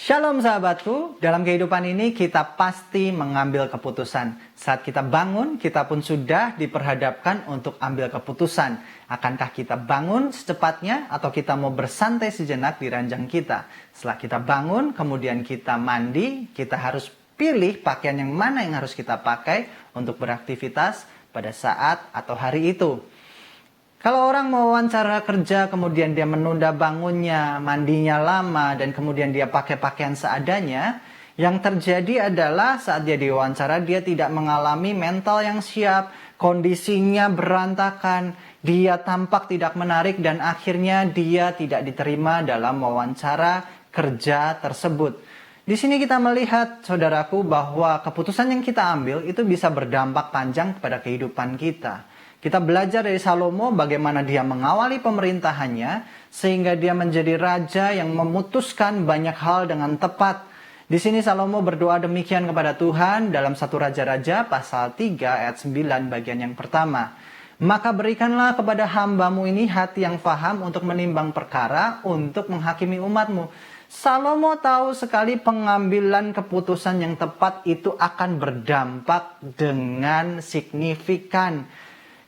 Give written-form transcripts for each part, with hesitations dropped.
Shalom sahabatku, dalam kehidupan ini kita pasti mengambil keputusan. Saat kita bangun, kita pun sudah diperhadapkan untuk ambil keputusan. Akankah kita bangun secepatnya atau kita mau bersantai sejenak di ranjang kita? Setelah kita bangun, kemudian kita mandi, kita harus pilih pakaian yang mana yang harus kita pakai untuk beraktivitas pada saat atau hari itu. Kalau orang mau wawancara kerja, kemudian dia menunda bangunnya, mandinya lama, dan kemudian dia pakai pakaian seadanya, yang terjadi adalah saat dia diwawancara, dia tidak mengalami mental yang siap, kondisinya berantakan, dia tampak tidak menarik, dan akhirnya dia tidak diterima dalam wawancara kerja tersebut. Di sini kita melihat, saudaraku, bahwa keputusan yang kita ambil itu bisa berdampak panjang kepada kehidupan kita. Kita belajar dari Salomo bagaimana dia mengawali pemerintahannya sehingga dia menjadi raja yang memutuskan banyak hal dengan tepat. Di sini Salomo berdoa demikian kepada Tuhan dalam 1 Raja-Raja pasal 3 ayat 9 bagian yang pertama. Maka berikanlah kepada hambamu ini hati yang faham untuk menimbang perkara untuk menghakimi umatmu. Salomo tahu sekali pengambilan keputusan yang tepat itu akan berdampak dengan signifikan.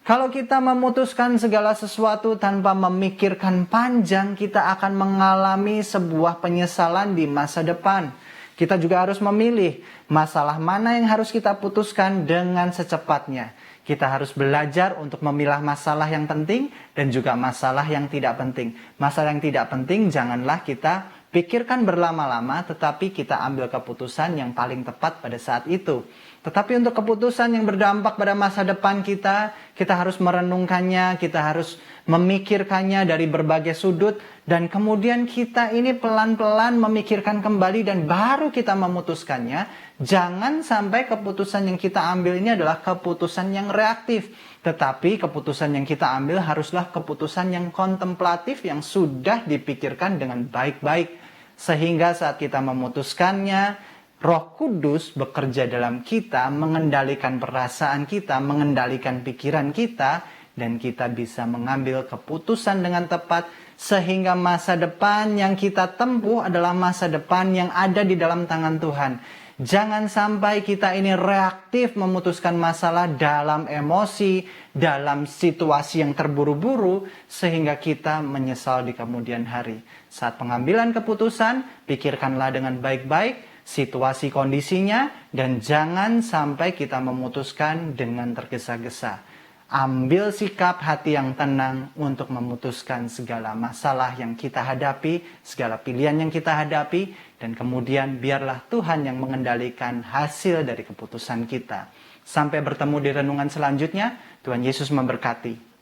Kalau kita memutuskan segala sesuatu tanpa memikirkan panjang, kita akan mengalami sebuah penyesalan di masa depan. Kita juga harus memilih masalah mana yang harus kita putuskan dengan secepatnya. Kita harus belajar untuk memilah masalah yang penting dan juga masalah yang tidak penting. Masalah yang tidak penting janganlah kita pikirkan berlama-lama, tetapi kita ambil keputusan yang paling tepat pada saat itu. Tetapi untuk keputusan yang berdampak pada masa depan kita harus merenungkannya, kita harus memikirkannya dari berbagai sudut, dan kemudian kita ini pelan-pelan memikirkan kembali dan baru kita memutuskannya. Jangan sampai keputusan yang kita ambil ini adalah keputusan yang reaktif, tetapi keputusan yang kita ambil haruslah keputusan yang kontemplatif, yang sudah dipikirkan dengan baik-baik. Sehingga saat kita memutuskannya, Roh Kudus bekerja dalam kita, mengendalikan perasaan kita, mengendalikan pikiran kita, dan kita bisa mengambil keputusan dengan tepat, sehingga masa depan yang kita tempuh adalah masa depan yang ada di dalam tangan Tuhan. Jangan sampai kita ini reaktif memutuskan masalah dalam emosi, dalam situasi yang terburu-buru, sehingga kita menyesal di kemudian hari. Saat pengambilan keputusan, pikirkanlah dengan baik-baik situasi kondisinya, dan jangan sampai kita memutuskan dengan tergesa-gesa. Ambil sikap hati yang tenang untuk memutuskan segala masalah yang kita hadapi, segala pilihan yang kita hadapi, dan kemudian biarlah Tuhan yang mengendalikan hasil dari keputusan kita. Sampai bertemu di renungan selanjutnya, Tuhan Yesus memberkati.